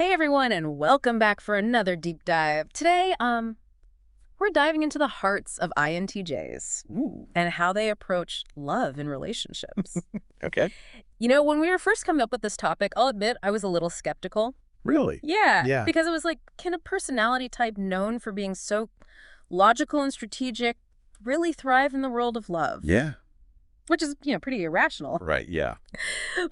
Hey everyone, and welcome back for another deep dive. Today, we're diving into the hearts of INTJs Ooh. and how they approach love in relationships. Okay. When we were first coming up with this topic, I'll admit I was a little skeptical. Really? Yeah, Yeah. because it was like, can a personality type known for being so logical and strategic really thrive in the world of love? Yeah. Which is, pretty irrational. Right. Yeah.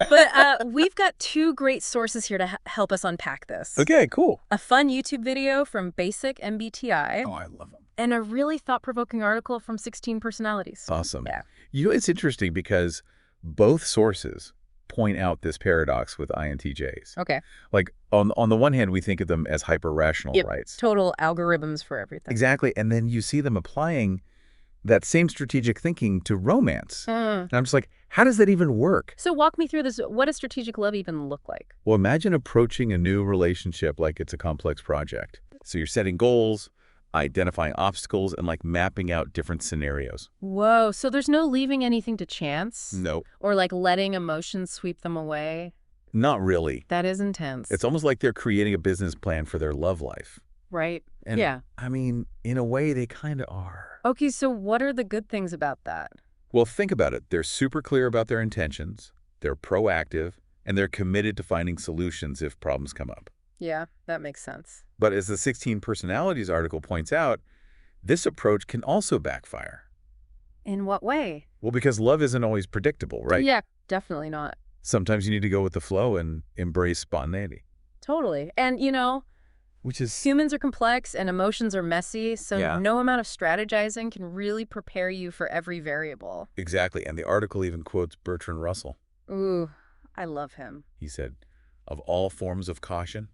But we've got two great sources here to help us unpack this. Okay, cool. A fun YouTube video from Basic MBTI, Oh, I love them. and a really thought-provoking article from 16 Personalities. Awesome. Yeah. It's interesting because both sources point out this paradox with INTJs. Okay. Like on the one hand, we think of them as hyper-rational, Yep. right? Total algorithms for everything. Exactly. And then you see them applying that same strategic thinking to romance. And I'm just like, how does that even work? So walk me through this. What does strategic love even look like? Well, imagine approaching a new relationship like it's a complex project. So you're setting goals, identifying obstacles, and like mapping out different scenarios. Whoa, so there's no leaving anything to chance? No, Or like letting emotions sweep them away? not really. That is intense. It's almost like they're creating a business plan for their love life. Right? And Yeah. I mean, in a way, they kind of are. Okay, so what are the good things about that? Well, think about it. They're super clear about their intentions, they're proactive, and they're committed to finding solutions if problems come up. Yeah, that makes sense. But as the 16 Personalities article points out, this approach can also backfire. In what way? Well, because love isn't always predictable, right? Yeah, definitely not. Sometimes you need to go with the flow and embrace spontaneity, Totally. And, which is, humans are complex and emotions are messy, so Yeah. no amount of strategizing can really prepare you for every variable. exactly. And the article even quotes Bertrand Russell. Ooh, I love him. He said, of all forms of caution,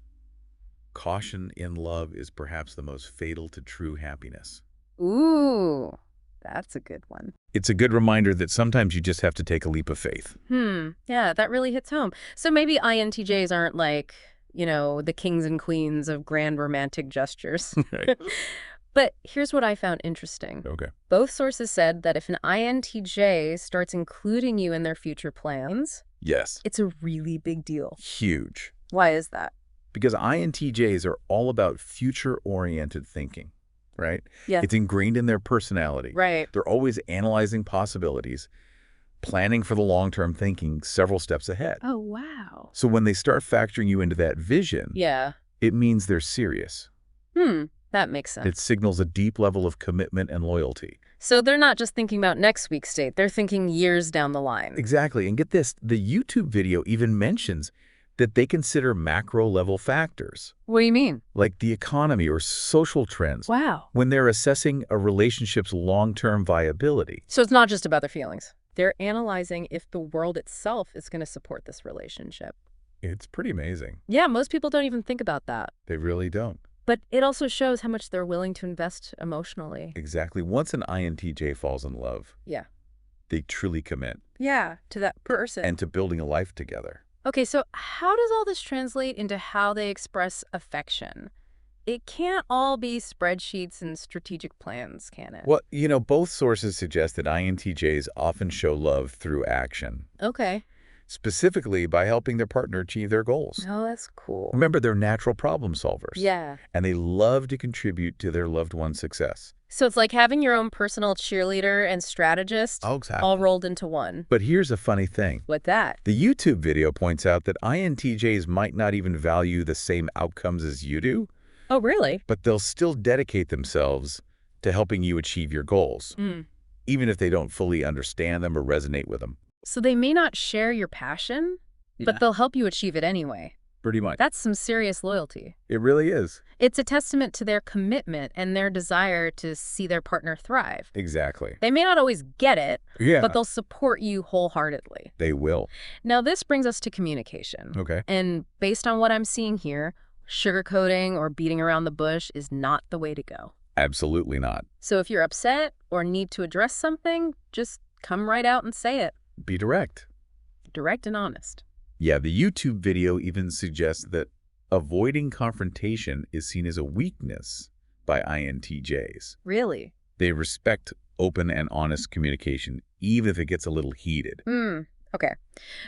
caution in love is perhaps the most fatal to true happiness. Ooh, that's a good one. It's a good reminder that sometimes you just have to take a leap of faith. Yeah, that really hits home. So maybe INTJs aren't like, the kings and queens of grand romantic gestures. But here's what I found interesting. Okay. Both sources said that if an INTJ starts including you in their future plans, Yes. it's a really big deal. Huge. Why is that? Because INTJs are all about future-oriented thinking, right? Yeah. It's ingrained in their personality. Right. They're always analyzing possibilities, planning for the long-term thinking several steps ahead. Oh, wow. So when they start factoring you into that vision, Yeah. it means they're serious. That makes sense. It signals a deep level of commitment and loyalty. So they're not just thinking about next week's date, they're thinking years down the line. Exactly. And get this, the YouTube video even mentions that they consider macro-level factors, What do you mean? like the economy or social trends, Wow. when they're assessing a relationship's long-term viability. So it's not just about their feelings. They're analyzing if the world itself is going to support this relationship. It's pretty amazing. Yeah, most people don't even think about that. They really don't. But it also shows how much they're willing to invest emotionally. Exactly. Once an INTJ falls in love, Yeah. they truly commit Yeah, to that person. and to building a life together. Okay, so how does all this translate into how they express affection? It can't all be spreadsheets and strategic plans, can it? Well, both sources suggest that INTJs often show love through action, Okay. specifically by helping their partner achieve their goals. Oh, that's cool. Remember, they're natural problem solvers. Yeah. And they love to contribute to their loved one's success. So it's like having your own personal cheerleader and strategist Exactly. all rolled into one. But here's a funny thing. What that? The YouTube video points out that INTJs might not even value the same outcomes as you do, Oh, really? but they'll still dedicate themselves to helping you achieve your goals, even if they don't fully understand them or resonate with them. So they may not share your passion, but they'll help you achieve it anyway. Pretty much. That's some serious loyalty. It really is. It's a testament to their commitment and their desire to see their partner thrive. Exactly. They may not always get it, Yeah. but they'll support you wholeheartedly. They will. Now, this brings us to communication. Okay. And based on what I'm seeing here, sugarcoating or beating around the bush is not the way to go. Absolutely not. So if you're upset or need to address something, just come right out and say it. Be direct. Direct and honest. Yeah, the YouTube video even suggests that avoiding confrontation is seen as a weakness by INTJs. Really? They respect open and honest communication, even if it gets a little heated. Okay.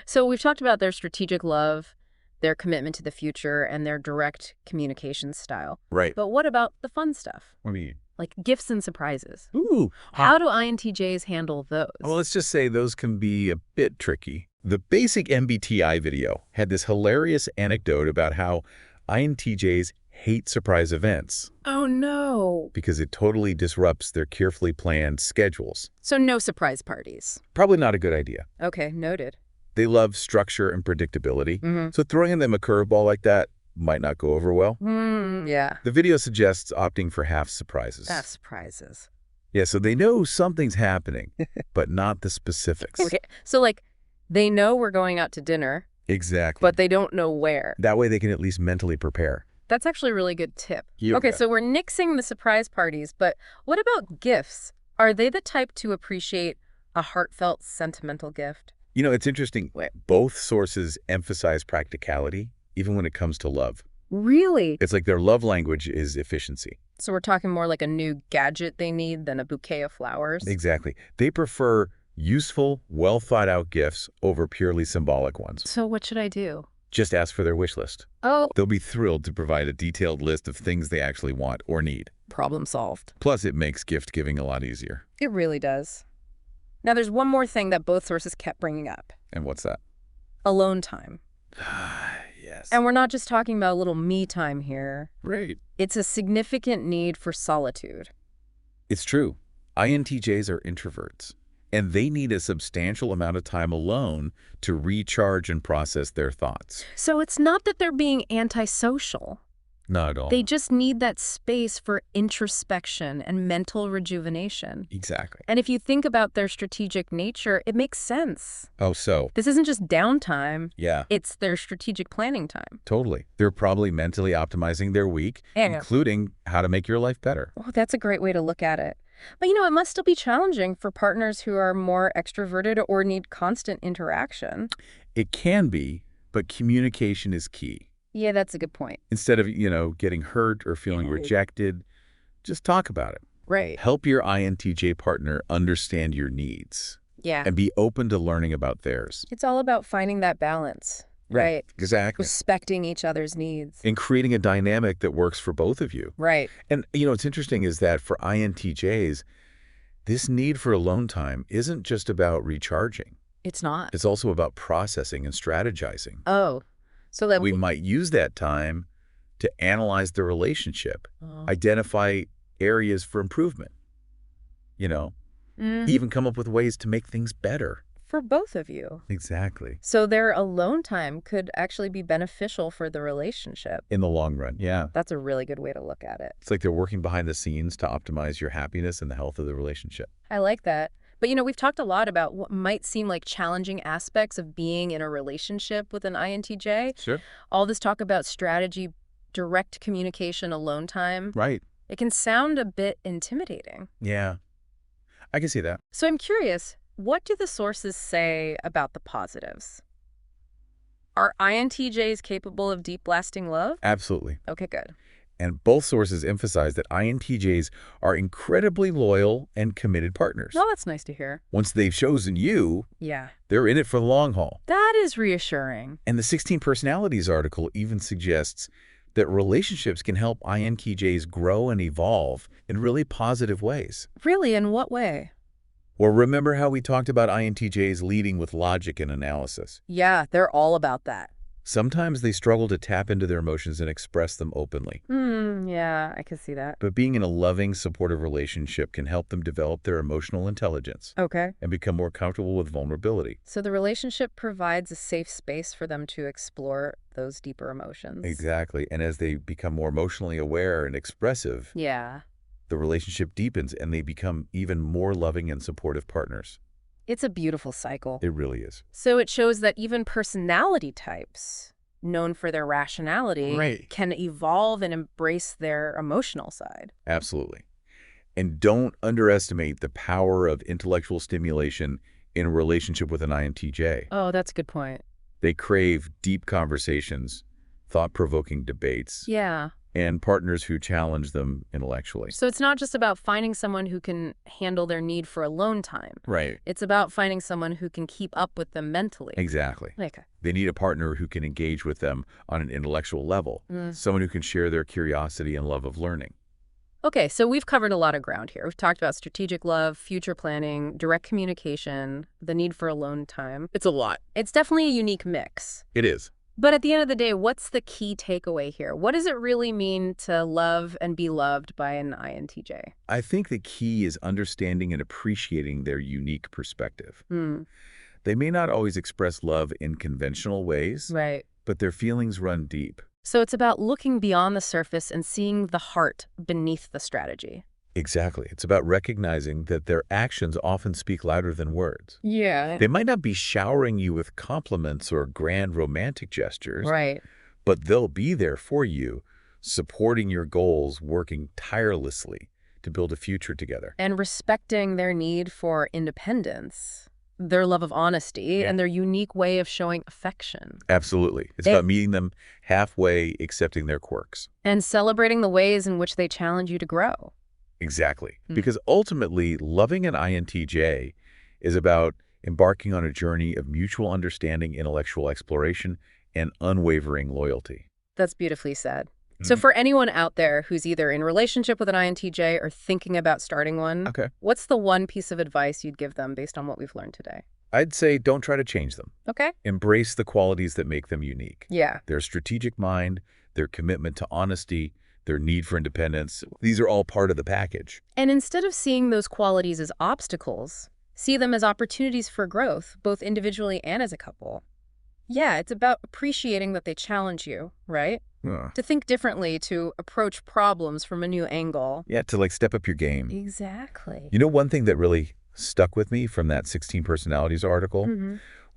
So we've talked about their strategic love, their commitment to the future, and their direct communication style. Right. But what about the fun stuff? What do you mean? Like gifts and surprises. Ooh. How do INTJs handle those? Well, let's just say those can be a bit tricky. The basic MBTI video had this hilarious anecdote about how INTJs hate surprise events Oh, no. because it totally disrupts their carefully planned schedules. So no surprise parties. Probably not a good idea. Okay, noted. They love structure and predictability, Mm-hmm. so throwing them a curveball like that might not go over well. Yeah. The video suggests opting for half surprises. That's surprises. Yeah, so they know something's happening, but not the specifics. Okay, so like they know we're going out to dinner, Exactly. but they don't know where. That way they can at least mentally prepare. That's actually a really good tip. You Okay, bet. so we're nixing the surprise parties, but what about gifts? Are they the type to appreciate a heartfelt, sentimental gift? You know, it's interesting. Wait. Both sources emphasize practicality, even when it comes to love. Really? It's like their love language is efficiency. So we're talking more like a new gadget they need than a bouquet of flowers? Exactly. They prefer useful, well-thought-out gifts over purely symbolic ones. So what should I do? Just ask for their wish list. Oh, They'll be thrilled to provide a detailed list of things they actually want or need. problem solved. Plus, it makes gift giving a lot easier. It really does. Now there's one more thing that both sources kept bringing up. And what's that? Alone time. Yes. And we're not just talking about a little me time here. Right. It's a significant need for solitude. It's true. INTJs are introverts, and they need a substantial amount of time alone to recharge and process their thoughts. So it's not that they're being antisocial. Not at all. They just need that space for introspection and mental rejuvenation. Exactly. And if you think about their strategic nature, it makes sense. Oh, so. This isn't just downtime. Yeah, It's their strategic planning time. totally. They're probably mentally optimizing their week, Yeah. including how to make your life better. Oh, that's a great way to look at it. But it must still be challenging for partners who are more extroverted or need constant interaction. It can be, but communication is key. Yeah, that's a good point. Instead of, getting hurt or feeling rejected, just talk about it. Right. Help your INTJ partner understand your needs Yeah. and be open to learning about theirs. It's all about finding that balance, right? Exactly. Respecting each other's needs. And creating a dynamic that works for both of you. Right. And, what's interesting is that for INTJs, this need for alone time isn't just about recharging. It's not. It's also about processing and strategizing. Oh, so that We might use that time to analyze the relationship, identify areas for improvement, even come up with ways to make things better. for both of you. Exactly. So their alone time could actually be beneficial for the relationship. In the long run, yeah. That's a really good way to look at it. It's like they're working behind the scenes to optimize your happiness and the health of the relationship. I like that. But we've talked a lot about what might seem like challenging aspects of being in a relationship with an INTJ. Sure. All this talk about strategy, direct communication, alone time. Right. It can sound a bit intimidating. Yeah. I can see that. So I'm curious, what do the sources say about the positives? Are INTJs capable of deep, lasting love? Absolutely. Okay, good. And both sources emphasize that INTJs are incredibly loyal and committed partners. Well, that's nice to hear. Once they've chosen you, Yeah. they're in it for the long haul. That is reassuring. And the 16 Personalities article even suggests that relationships can help INTJs grow and evolve in really positive ways. Really, in what way? Or remember how we talked about INTJs leading with logic and analysis? Yeah, they're all about that. Sometimes they struggle to tap into their emotions and express them openly. Yeah, I can see that. But being in a loving, supportive relationship can help them develop their emotional intelligence Okay. and become more comfortable with vulnerability. So the relationship provides a safe space for them to explore those deeper emotions. Exactly. And as they become more emotionally aware and expressive, Yeah. the relationship deepens and they become even more loving and supportive partners. It's a beautiful cycle. It really is. So it shows that even personality types, known for their rationality, Right. can evolve and embrace their emotional side. Absolutely. And don't underestimate the power of intellectual stimulation in a relationship with an INTJ. Oh, that's a good point. They crave deep conversations, thought-provoking debates, Yeah. and partners who challenge them intellectually. So it's not just about finding someone who can handle their need for alone time. Right. It's about finding someone who can keep up with them mentally. Exactly. Okay. They need a partner who can engage with them on an intellectual level, someone who can share their curiosity and love of learning. Okay, so we've covered a lot of ground here. We've talked about strategic love, future planning, direct communication, the need for alone time. It's a lot. It's definitely a unique mix. It is. But at the end of the day, what's the key takeaway here? What does it really mean to love and be loved by an INTJ? I think the key is understanding and appreciating their unique perspective. They may not always express love in conventional ways, Right. but their feelings run deep. So it's about looking beyond the surface and seeing the heart beneath the strategy. Exactly. It's about recognizing that their actions often speak louder than words. Yeah. They might not be showering you with compliments or grand romantic gestures, Right. but they'll be there for you, supporting your goals, working tirelessly to build a future together. And respecting their need for independence, their love of honesty, and their unique way of showing affection. Absolutely. It's about meeting them halfway, accepting their quirks. And celebrating the ways in which they challenge you to grow. Exactly. Because ultimately, loving an INTJ is about embarking on a journey of mutual understanding, intellectual exploration, and unwavering loyalty. That's beautifully said. So for anyone out there who's either in relationship with an INTJ or thinking about starting one, what's the one piece of advice you'd give them based on what we've learned today? I'd say don't try to change them. Okay. Embrace the qualities that make them unique. Yeah. Their strategic mind, their commitment to honesty, their need for independence. These are all part of the package. And instead of seeing those qualities as obstacles, see them as opportunities for growth, both individually and as a couple. Yeah, it's about appreciating that they challenge you, right? To think differently, to approach problems from a new angle. Yeah, to step up your game. Exactly. You know, one thing that really stuck with me from that 16 Personalities article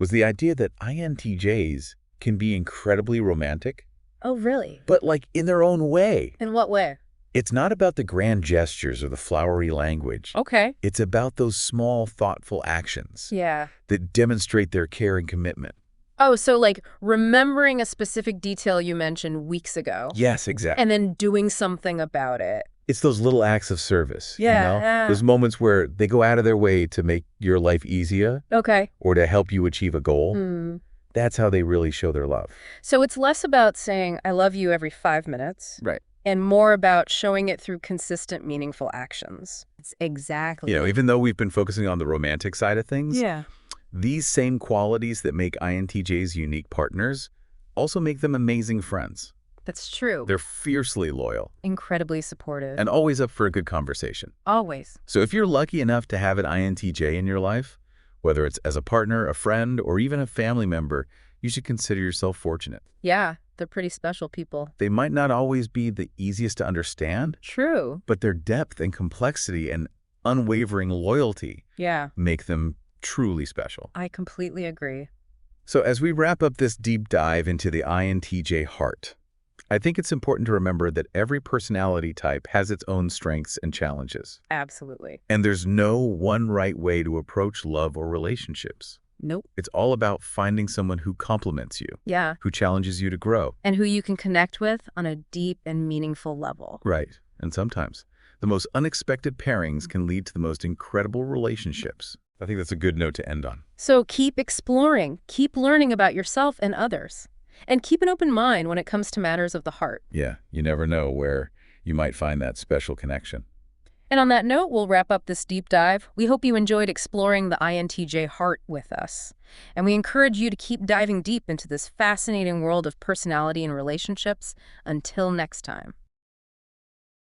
was the idea that INTJs can be incredibly romantic. Oh, really? But in their own way. In what way? It's not about the grand gestures or the flowery language. Okay. It's about those small, thoughtful actions that demonstrate their care and commitment. Oh, so remembering a specific detail you mentioned weeks ago. Yes, exactly. And then doing something about it. It's those little acts of service, Yeah. Those moments where they go out of their way to make your life easier. Okay. Or to help you achieve a goal. That's how they really show their love. So it's less about saying, I love you every 5 minutes. Right. And more about showing it through consistent, meaningful actions. It's exactly. Even though we've been focusing on the romantic side of things, these same qualities that make INTJs unique partners also make them amazing friends. That's true. They're fiercely loyal. Incredibly supportive. And always up for a good conversation. Always. So if you're lucky enough to have an INTJ in your life, whether it's as a partner, a friend, or even a family member, you should consider yourself fortunate. Yeah, they're pretty special people. They might not always be the easiest to understand. True. But their depth and complexity and unwavering loyalty make them truly special. I completely agree. So as we wrap up this deep dive into the INTJ heart, I think it's important to remember that every personality type has its own strengths and challenges. Absolutely. And there's no one right way to approach love or relationships. Nope. It's all about finding someone who compliments you. Yeah. Who challenges you to grow. And who you can connect with on a deep and meaningful level. Right. And sometimes the most unexpected pairings can lead to the most incredible relationships. I think that's a good note to end on. So keep exploring, keep learning about yourself and others, and keep an open mind when it comes to matters of the heart. Yeah, you never know where you might find that special connection. And on that note, we'll wrap up this deep dive. We hope you enjoyed exploring the INTJ heart with us. And we encourage you to keep diving deep into this fascinating world of personality and relationships. Until next time.